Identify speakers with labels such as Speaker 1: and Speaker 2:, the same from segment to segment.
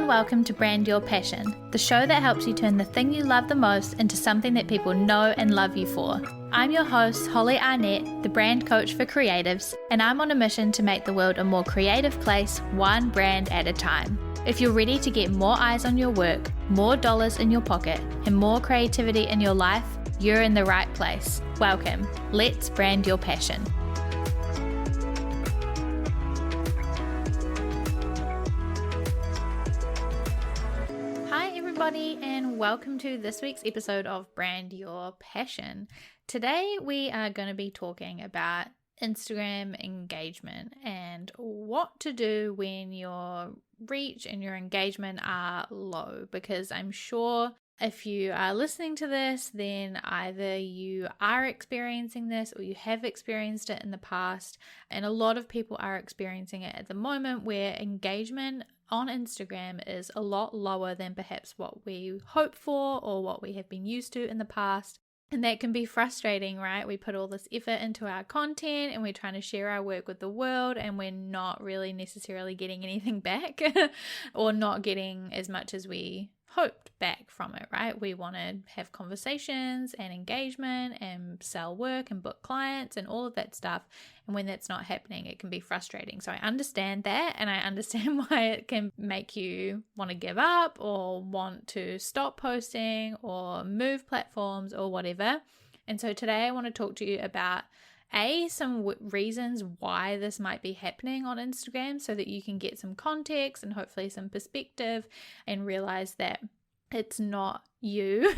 Speaker 1: and welcome to Brand Your Passion, the show that helps you turn the thing you love the most into something that people know and love you for. I'm your host, Holly Arnett, the brand coach for creatives, and I'm on a mission to make the world a more creative place, one brand at a time. If you're ready to get more eyes on your work, more dollars in your pocket, and more creativity in your life, you're in the right place. Welcome. Let's brand your passion. And welcome to this week's episode of Brand Your Passion. Today we are going to be talking about Instagram engagement and what to do when your reach and your engagement are low, because I'm sure if you are listening to this, then either you are experiencing this or you have experienced it in the past, and a lot of people are experiencing it at the moment where engagement on Instagram is a lot lower than perhaps what we hope for or what we have been used to in the past. And that can be frustrating, right? We put all this effort into our content and we're trying to share our work with the world, and we're not really necessarily getting anything back or not getting as much as we hoped back from it, right? We want to have conversations and engagement and sell work and book clients and all of that stuff. And when that's not happening, it can be frustrating. So I understand that, and I understand why it can make you want to give up or want to stop posting or move platforms or whatever. And so today I want to talk to you about some reasons why this might be happening on Instagram, so that you can get some context and hopefully some perspective and realize that it's not you.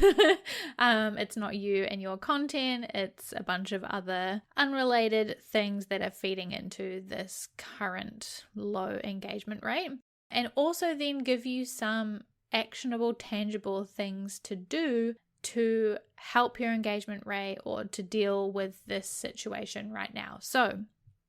Speaker 1: It's not you and your content. It's a bunch of other unrelated things that are feeding into this current low engagement rate. And also then give you some actionable, tangible things to do to help your engagement rate or to deal with this situation right now. So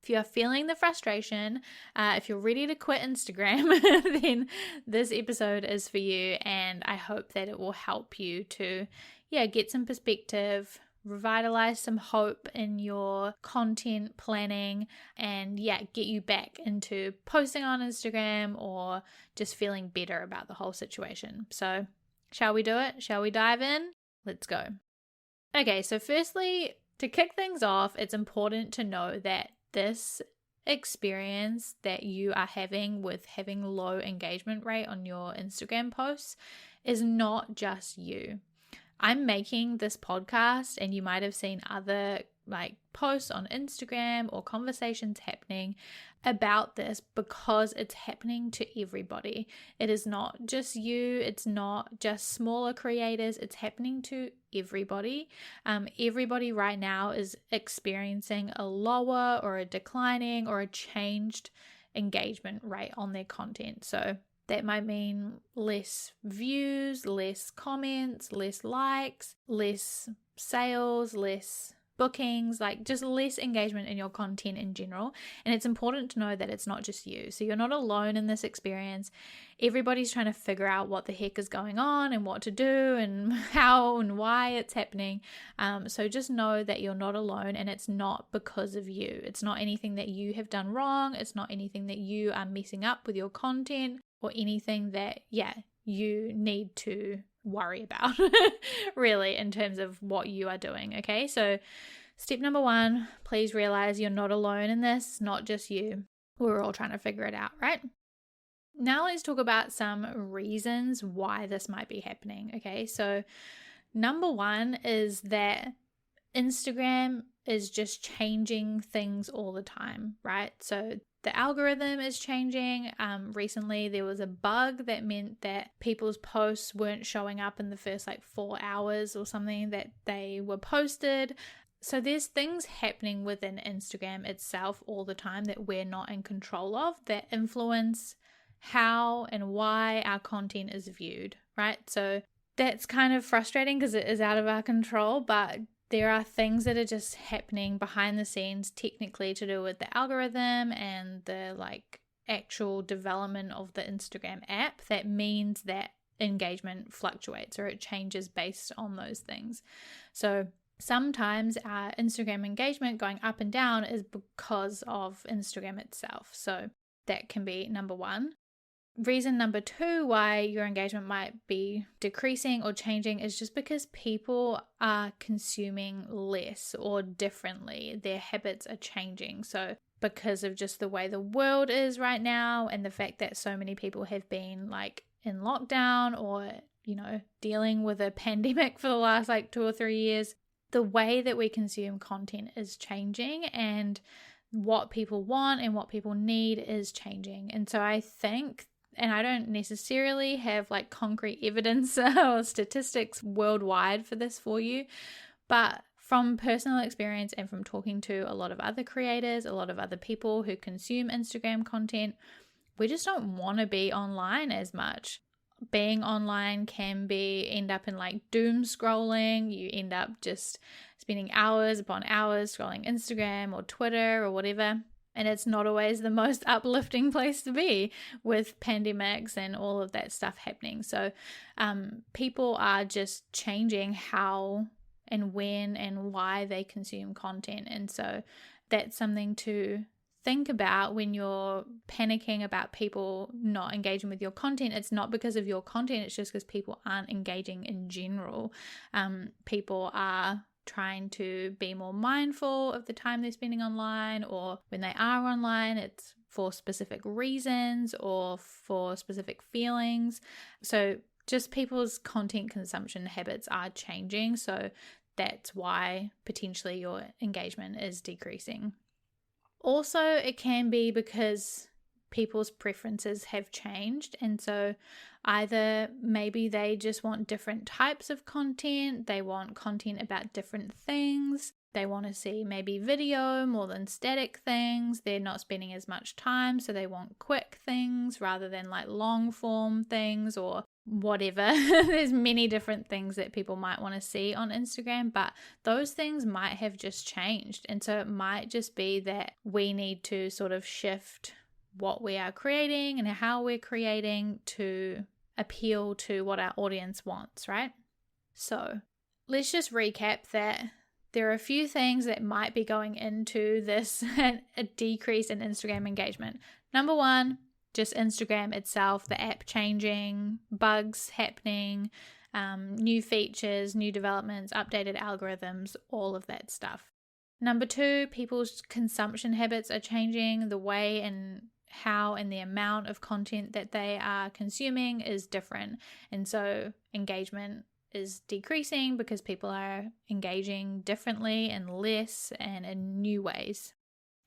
Speaker 1: if you're feeling the frustration, if you're ready to quit Instagram, then this episode is for you, and I hope that it will help you to get some perspective, revitalize some hope in your content planning, and get you back into posting on Instagram or just feeling better about the whole situation. So shall we do it? Shall we dive in? Let's go. Okay, so firstly, to kick things off, it's important to know that this experience that you are having with having low engagement rate on your Instagram posts is not just you. I'm making this podcast, and you might have seen other posts on Instagram or conversations happening about this because it's happening to everybody. It is not just you. It's not just smaller creators. It's happening to everybody. Everybody right now is experiencing a lower or a declining or a changed engagement rate on their content. So that might mean less views, less comments, less likes, less sales, less bookings, just less engagement in your content in general. And it's important to know that it's not just you. So you're not alone in this experience. Everybody's trying to figure out what the heck is going on and what to do and how and why it's happening. So just know that you're not alone, and it's not because of you. It's not anything that you have done wrong. It's not anything that you are messing up with your content or anything that, you need to worry about really in terms of what you are doing. Okay, so step number one, please realize you're not alone in this, not just you. We're all trying to figure it out, right? Now let's talk about some reasons why this might be happening. Okay, so number one is that Instagram is just changing things all the time, right? So the algorithm is changing. Recently, there was a bug that meant that people's posts weren't showing up in the first 4 hours or something that they were posted. So there's things happening within Instagram itself all the time that we're not in control of that influence how and why our content is viewed, right? So that's kind of frustrating because it is out of our control, but there are things that are just happening behind the scenes technically to do with the algorithm and the actual development of the Instagram app that means that engagement fluctuates or it changes based on those things. So sometimes our Instagram engagement going up and down is because of Instagram itself. So that can be number one. reason number 2 why your engagement might be decreasing or changing is just because people are consuming less or differently. Their habits are changing. So because of just the way the world is right now and the fact that so many people have been like in lockdown or, dealing with a pandemic for the last like 2 or 3 years, the way that we consume content is changing, and what people want and what people need is changing. And so I think, and I don't necessarily have like concrete evidence or statistics worldwide for this for you, but from personal experience and from talking to a lot of other creators, a lot of other people who consume Instagram content, we just don't want to be online as much. Being online can end up in like doom scrolling. You end up just spending hours upon hours scrolling Instagram or Twitter or whatever. And it's not always the most uplifting place to be with pandemics and all of that stuff happening. So people are just changing how and when and why they consume content. And so that's something to think about when you're panicking about people not engaging with your content. It's not because of your content, it's just because people aren't engaging in general. People are trying to be more mindful of the time they're spending online, or when they are online, it's for specific reasons or for specific feelings. So just people's content consumption habits are changing. So that's why potentially your engagement is decreasing. Also, it can be because people's preferences have changed, and so either maybe they just want different types of content, they want content about different things, they want to see maybe video more than static things, they're not spending as much time, so they want quick things rather than like long form things or whatever. There's many different things that people might want to see on Instagram, but those things might have just changed. And so it might just be that we need to sort of shift what we are creating and how we're creating to appeal to what our audience wants, right? So let's just recap that there are a few things that might be going into this a decrease in Instagram engagement. Number 1, just Instagram itself, the app changing, bugs happening, new features, new developments, updated algorithms, all of that stuff. Number 2, people's consumption habits are changing. The way and how and the amount of content that they are consuming is different. And so engagement is decreasing because people are engaging differently and less and in new ways.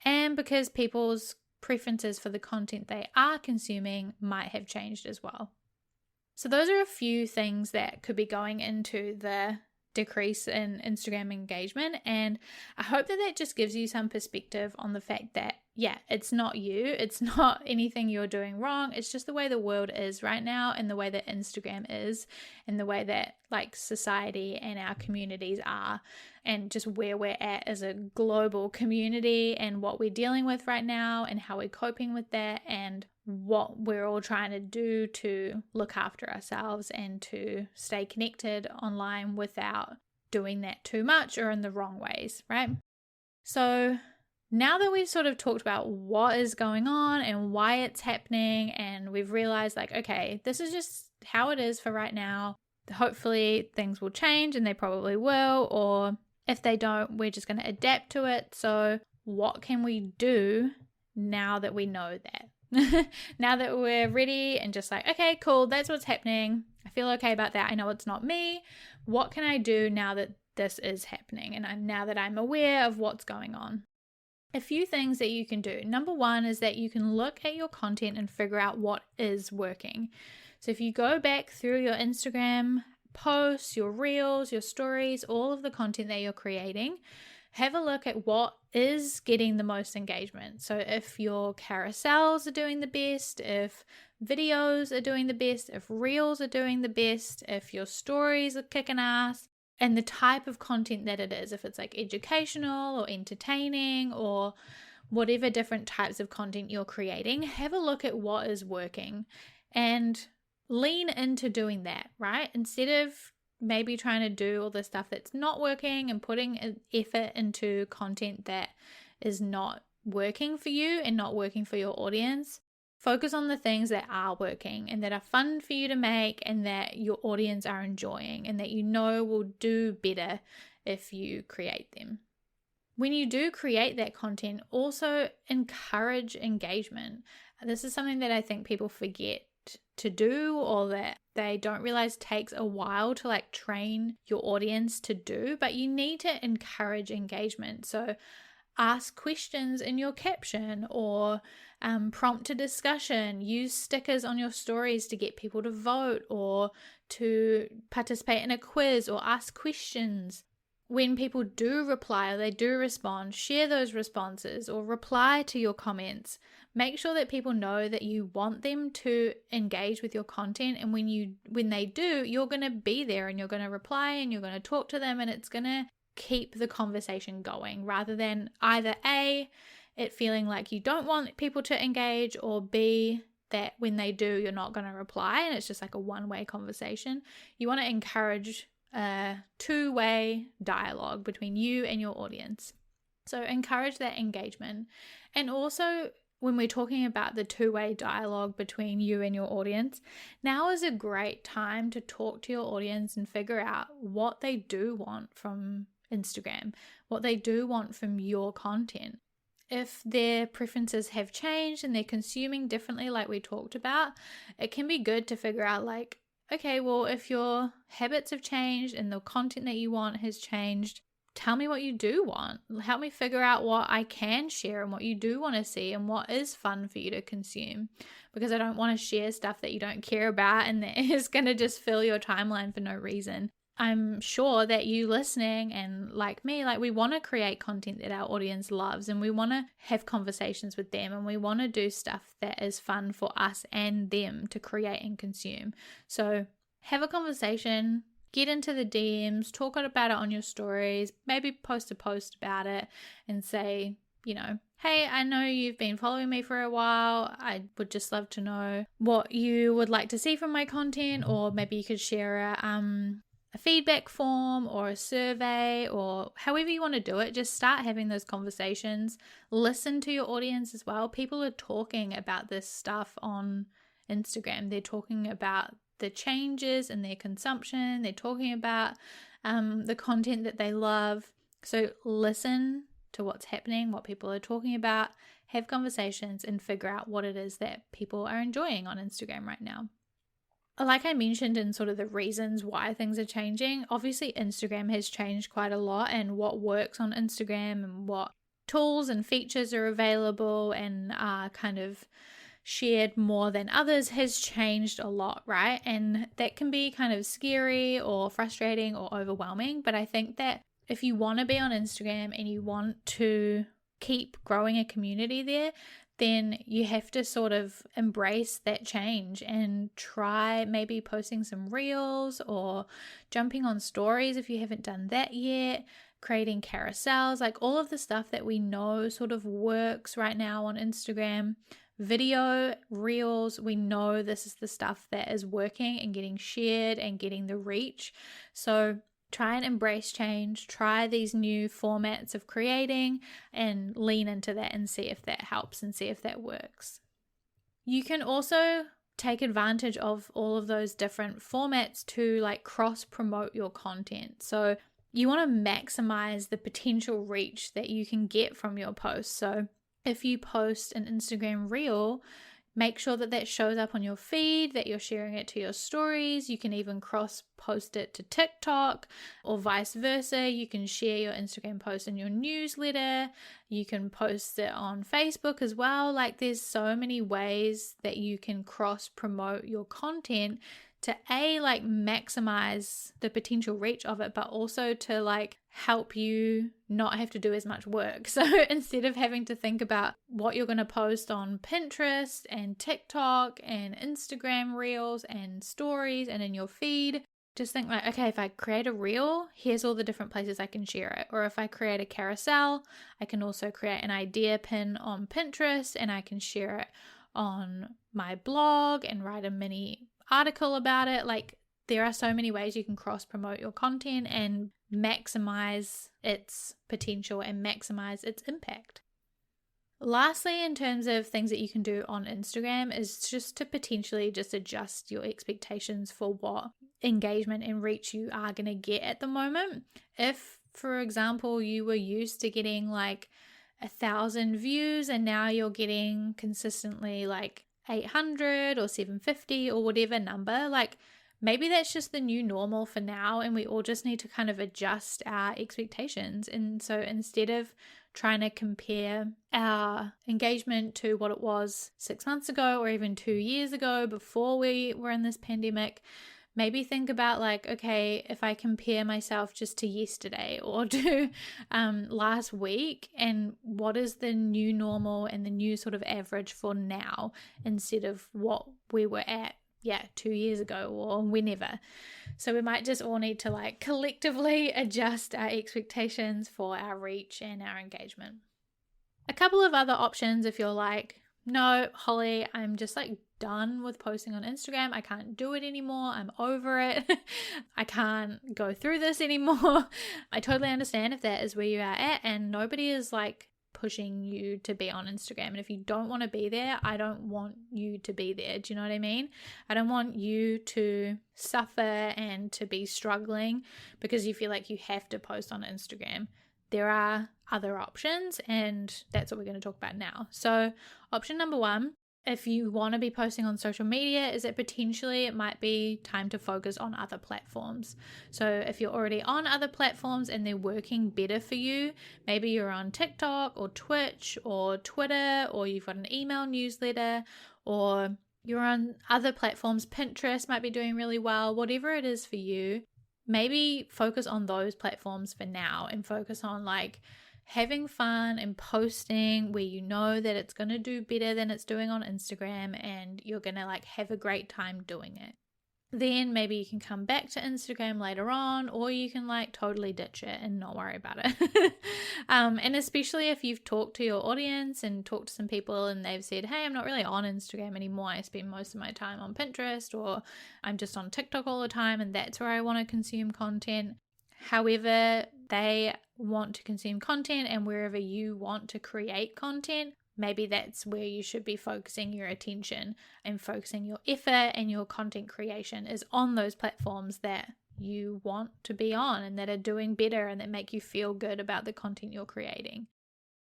Speaker 1: And because people's preferences for the content they are consuming might have changed as well. So those are a few things that could be going into the decrease in Instagram engagement, and I hope that just gives you some perspective on the fact that it's not you, it's not anything you're doing wrong, it's just the way the world is right now and the way that Instagram is and the way that like society and our communities are, and just where we're at as a global community and what we're dealing with right now and how we're coping with that and what we're all trying to do to look after ourselves and to stay connected online without doing that too much or in the wrong ways, right? So now that we've sort of talked about what is going on and why it's happening, and we've realized like, okay, this is just how it is for right now. Hopefully things will change, and they probably will, or if they don't, we're just going to adapt to it. So what can we do now that we know that? Now that we're ready and just like, okay, cool, that's what's happening. I feel okay about that. I know it's not me. What can I do now that this is happening? And now that I'm aware of what's going on. A few things that you can do. Number 1 is that you can look at your content and figure out what is working. So if you go back through your Instagram posts, your reels, your stories, all of the content that you're creating, have a look at what is getting the most engagement. So if your carousels are doing the best, if videos are doing the best, if reels are doing the best, if your stories are kicking ass, and the type of content that it is, if it's like educational or entertaining or whatever different types of content you're creating, have a look at what is working and lean into doing that, right? Instead of maybe trying to do all the stuff that's not working and putting an effort into content that is not working for you and not working for your audience, Focus on the things that are working and that are fun for you to make and that your audience are enjoying and that you know will do better if you create them. When you do create that content, also encourage engagement. This is something that I think people forget to do, or that they don't realize takes a while to like train your audience to do, but you need to encourage engagement. So ask questions in your caption, or prompt a discussion, use stickers on your stories to get people to vote or to participate in a quiz or ask questions. When people do reply or they do respond, share those responses or reply to your comments. Make sure that people know that you want them to engage with your content, and when they do, you're going to be there and you're going to reply and you're going to talk to them, and it's going to keep the conversation going, rather than either A, it feeling like you don't want people to engage, or B, that when they do, you're not going to reply and it's just like a one-way conversation. You want to encourage a two-way dialogue between you and your audience. So encourage that engagement. And also, when we're talking about the two-way dialogue between you and your audience, now is a great time to talk to your audience and figure out what they do want from Instagram, what they do want from your content. If their preferences have changed and they're consuming differently, like we talked about, it can be good to figure out like, okay, well, if your habits have changed and the content that you want has changed, tell me what you do want. Help me figure out what I can share and what you do want to see and what is fun for you to consume. Because I don't want to share stuff that you don't care about and that is going to just fill your timeline for no reason. I'm sure that you listening and like me, like we want to create content that our audience loves, and we want to have conversations with them, and we want to do stuff that is fun for us and them to create and consume. So have a conversation, get into the DMs, talk about it on your stories, maybe post a post about it and say, you know, hey, I know you've been following me for a while. I would just love to know what you would like to see from my content, or maybe you could share a feedback form or a survey, or however you want to do it. Just start having those conversations. Listen to your audience as well. People are talking about this stuff on Instagram. They're talking about the changes in their consumption. They're talking about the content that they love. So listen to what's happening, what people are talking about, have conversations, and figure out what it is that people are enjoying on Instagram right now. Like I mentioned in sort of the reasons why things are changing, obviously Instagram has changed quite a lot, and what works on Instagram and what tools and features are available and are kind of shared more than others has changed a lot, right? And that can be kind of scary or frustrating or overwhelming. But I think that if you want to be on Instagram and you want to keep growing a community there, then you have to sort of embrace that change and try maybe posting some reels or jumping on stories if you haven't done that yet, creating carousels, like all of the stuff that we know sort of works right now on Instagram. Video, reels, we know this is the stuff that is working and getting shared and getting the reach. So try and embrace change, try these new formats of creating and lean into that and see if that helps and see if that works. You can also take advantage of all of those different formats to like cross promote your content. So you want to maximize the potential reach that you can get from your posts. So if you post an Instagram reel, make sure that that shows up on your feed, that you're sharing it to your stories. You can even cross post it to TikTok or vice versa. You can share your Instagram post in your newsletter. You can post it on Facebook as well. Like there's so many ways that you can cross promote your content to like maximize the potential reach of it, but also to like help you not have to do as much work. So instead of having to think about what you're going to post on Pinterest and TikTok and Instagram reels and stories and in your feed, just think like, okay, if I create a reel, here's all the different places I can share it. Or if I create a carousel, I can also create an idea pin on Pinterest and I can share it on my blog and write a mini article about it. Like there are so many ways you can cross promote your content and maximize its potential and maximize its impact. Lastly, in terms of things that you can do on Instagram is just to potentially just adjust your expectations for what engagement and reach you are going to get at the moment. If, for example, you were used to getting like 1,000 views and now you're getting consistently like 800 or 750 or whatever number, like maybe that's just the new normal for now, and we all just need to kind of adjust our expectations. And so instead of trying to compare our engagement to what it was 6 months ago or even 2 years ago before we were in this pandemic, maybe think about like, okay, if I compare myself just to yesterday or to last week, and what is the new normal and the new sort of average for now instead of what we were at 2 years ago or whenever. So we might just all need to like collectively adjust our expectations for our reach and our engagement. A couple of other options if you're like, no, Holly, I'm just like done with posting on Instagram. I can't do it anymore. I'm over it. I can't go through this anymore. I totally understand if that is where you are at, and nobody is like pushing you to be on Instagram. And if you don't want to be there, I don't want you to be there. Do you know what I mean? I don't want you to suffer and to be struggling because you feel like you have to post on Instagram. There are other options, and that's what we're going to talk about now. So option number one, if you want to be posting on social media, is that potentially it might be time to focus on other platforms. So if you're already on other platforms and they're working better for you, maybe you're on TikTok or Twitch or Twitter, or you've got an email newsletter, or you're on other platforms, Pinterest might be doing really well, whatever it is for you, maybe focus on those platforms for now and focus on like having fun and posting where you know that it's going to do better than it's doing on Instagram, and you're going to like have a great time doing it. Then maybe you can come back to Instagram later on, or you can like totally ditch it and not worry about it. And especially if you've talked to your audience and talked to some people and they've said, hey, I'm not really on Instagram anymore. I spend most of my time on Pinterest, or I'm just on TikTok all the time and that's where I want to consume content. However they want to consume content and wherever you want to create content, maybe that's where you should be focusing your attention and focusing your effort, and your content creation is on those platforms that you want to be on and that are doing better and that make you feel good about the content you're creating.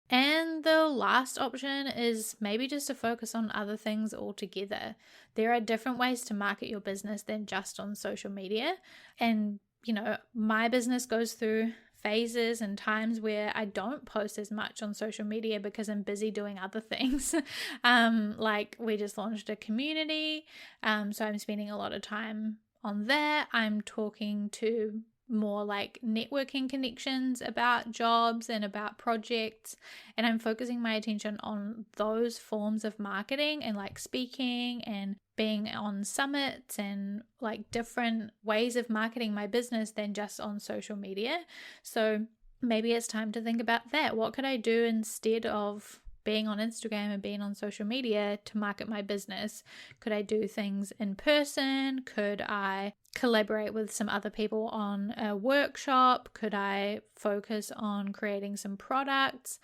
Speaker 1: And the last option is maybe just to focus on other things altogether. There are different ways to market your business than just on social media. And, you know, my business goes through phases and times where I don't post as much on social media because I'm busy doing other things. Like we just launched a community, so I'm spending a lot of time on that. I'm talking to more like networking connections about jobs and about projects, and I'm focusing my attention on those forms of marketing and like speaking and being on summits and like different ways of marketing my business than just on social media. So maybe it's time to think about that. What could I do instead of being on Instagram and being on social media to market my business? Could I do things in person? Could I collaborate with some other people on a workshop? Could I focus on creating some products?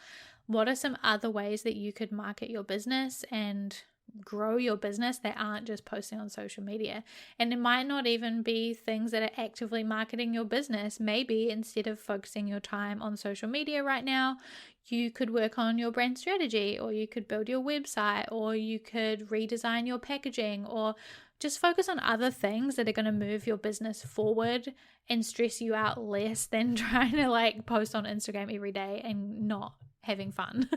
Speaker 1: What are some other ways that you could market your business and grow your business that aren't just posting on social media? And it might not even be things that are actively marketing your business. Maybe instead of focusing your time on social media right now, you could work on your brand strategy, or you could build your website, or you could redesign your packaging, or just focus on other things that are going to move your business forward and stress you out less than trying to like post on Instagram every day and not having fun.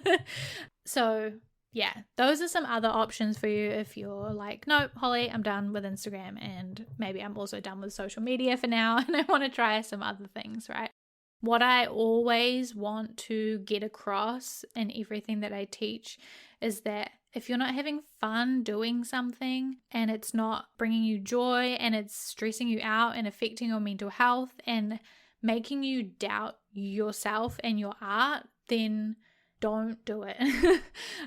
Speaker 1: So yeah, those are some other options for you if you're like, no, Holly, I'm done with Instagram, and maybe I'm also done with social media for now and I want to try some other things, right? What I always want to get across in everything that I teach is that if you're not having fun doing something and it's not bringing you joy and it's stressing you out and affecting your mental health and making you doubt yourself and your art, then don't do it.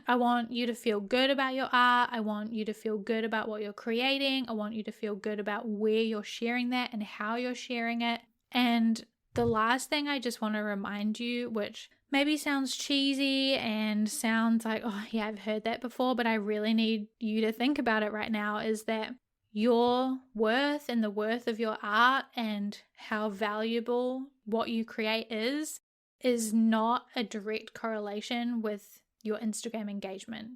Speaker 1: I want you to feel good about your art. I want you to feel good about what you're creating. I want you to feel good about where you're sharing that and how you're sharing it. And the last thing I just want to remind you, which maybe sounds cheesy and sounds like, oh yeah, I've heard that before, but I really need you to think about it right now, is that your worth and the worth of your art and how valuable what you create is not a direct correlation with your Instagram engagement.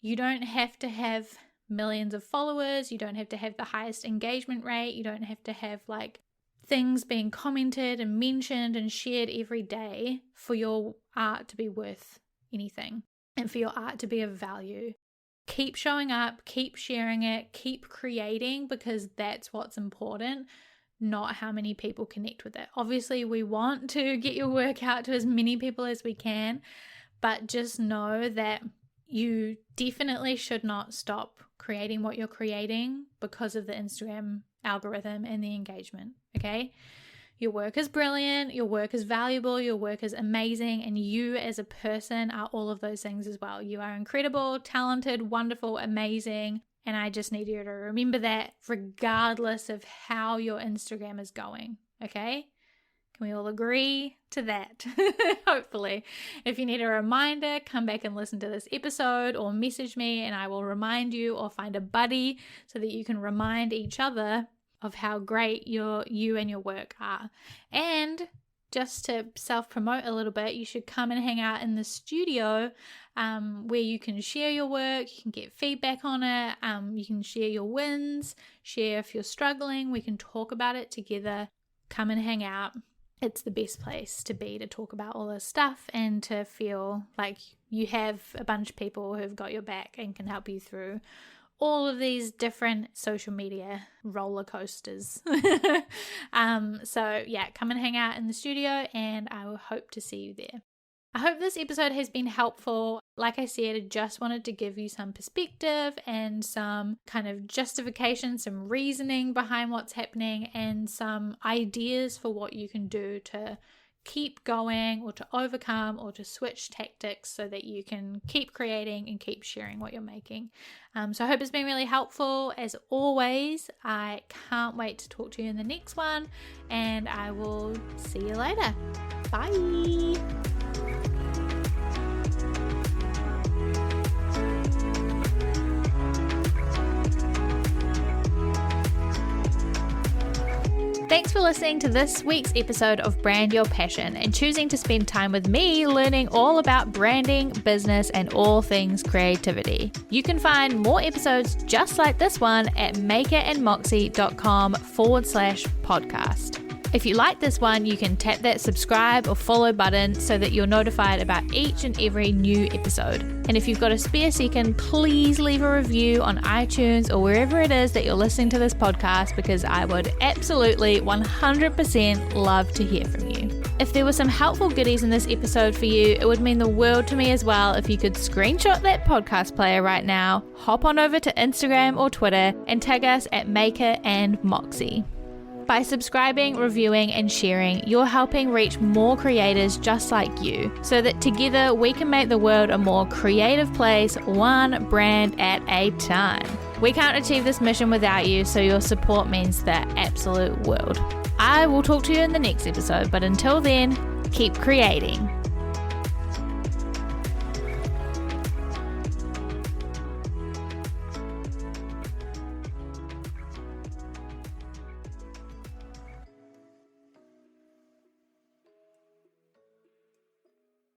Speaker 1: You don't have to have millions of followers. You don't have to have the highest engagement rate. You don't have to have like things being commented and mentioned and shared every day for your art to be worth anything and for your art to be of value. Keep showing up, keep sharing it, keep creating, because that's what's important, not how many people connect with it. Obviously, we want to get your work out to as many people as we can, but just know that you definitely should not stop creating what you're creating because of the Instagram algorithm and the engagement, okay? Your work is brilliant, your work is valuable, your work is amazing, and you as a person are all of those things as well. You are incredible, talented, wonderful, amazing, and I just need you to remember that regardless of how your Instagram is going, okay? Can we all agree to that? Hopefully. If you need a reminder, come back and listen to this episode or message me and I will remind you, or find a buddy so that you can remind each other of how great you and your work are. And just to self-promote a little bit, you should come and hang out in the studio where you can share your work, you can get feedback on it, you can share your wins, share if you're struggling, we can talk about it together. Come and hang out. It's the best place to be, to talk about all this stuff and to feel like you have a bunch of people who've got your back and can help you through all of these different social media roller coasters. So yeah, come and hang out in the studio and I will hope to see you there. I hope this episode has been helpful. Like I said, I just wanted to give you some perspective and some kind of justification, some reasoning behind what's happening, and some ideas for what you can do to keep going or to overcome or to switch tactics so that you can keep creating and keep sharing what you're making. So I hope it's been really helpful. As always, I can't wait to talk to you in the next one, and I will see you later. Bye. Thanks for listening to this week's episode of Brand Your Passion and choosing to spend time with me learning all about branding, business, and all things creativity. You can find more episodes just like this one at makerandmoxie.com/podcast. If you like this one, you can tap that subscribe or follow button so that you're notified about each and every new episode. And if you've got a spare second, please leave a review on iTunes or wherever it is that you're listening to this podcast, because I would absolutely 100% love to hear from you. If there were some helpful goodies in this episode for you, it would mean the world to me as well if you could screenshot that podcast player right now, hop on over to Instagram or Twitter and tag us at Maker and Moxie. By subscribing, reviewing, and sharing, you're helping reach more creators just like you, so that together we can make the world a more creative place, one brand at a time. We can't achieve this mission without you, so your support means the absolute world. I will talk to you in the next episode, but until then, keep creating.